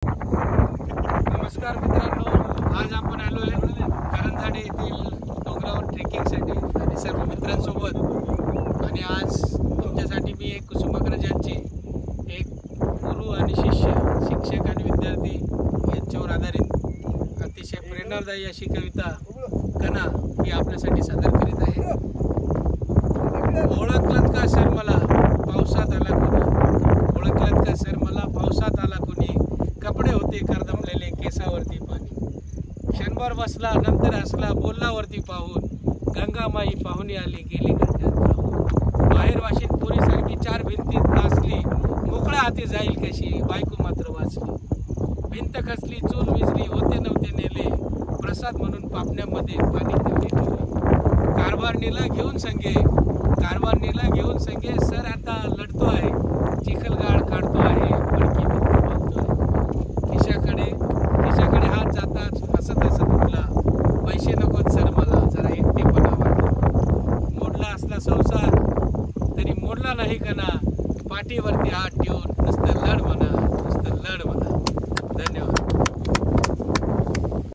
नमस्कार मित्रांनो, आज आपण आलो आहे करंजाडे येथील डोंगरावर ट्रेकिंगसाठी आणि सर्व मित्रांसोबत। आणि आज तुमच्यासाठी मी एक कुसुमाग्रज यांची एक गुरु आणि शिष्य, शिक्षक आणि विद्यार्थी यांच्यावर आधारित अतिशय प्रेरणादायी अशी कविता कणा ही आपल्यासाठी सादर करीत आहे। ओळखलत का सर मला पावसात आला कोणी, ओळखलत का सर मला पावसात आला कोणी, कपडे होते करदमलेले केसावरती पाणी, क्षणभर बसला नंतर हसला बोलला वरती पाहून, गंगामाई पाहुणी आली गेली गड्ड्यात राहून, बाहेर वाशीत पोरीसारखी चार भिंतीत नाचली, मोकळ्या हाती जाईल कशी बायको मात्र वाचली, भिंत खचली चूल विजली होते नव्हते नेले, प्रसाद म्हणून पापण्यामध्ये पाणी तेवढे ठेवले, कारभारणीला घेऊन संगे, कारभारणीला घेऊन संगे, सर आता लढतो आहे, चिखलगाळ काढतो आहे, पडकी भिंत बांधतोय, खिशाकडे हात जाताच हसत हसत उठला, पैसे नकोत सर मला जरा एकटेपणा वाटला, मोडला असला संसार तरी मोडला नाही कणा, पाठीवरती हात ठेवून नुसतं लढ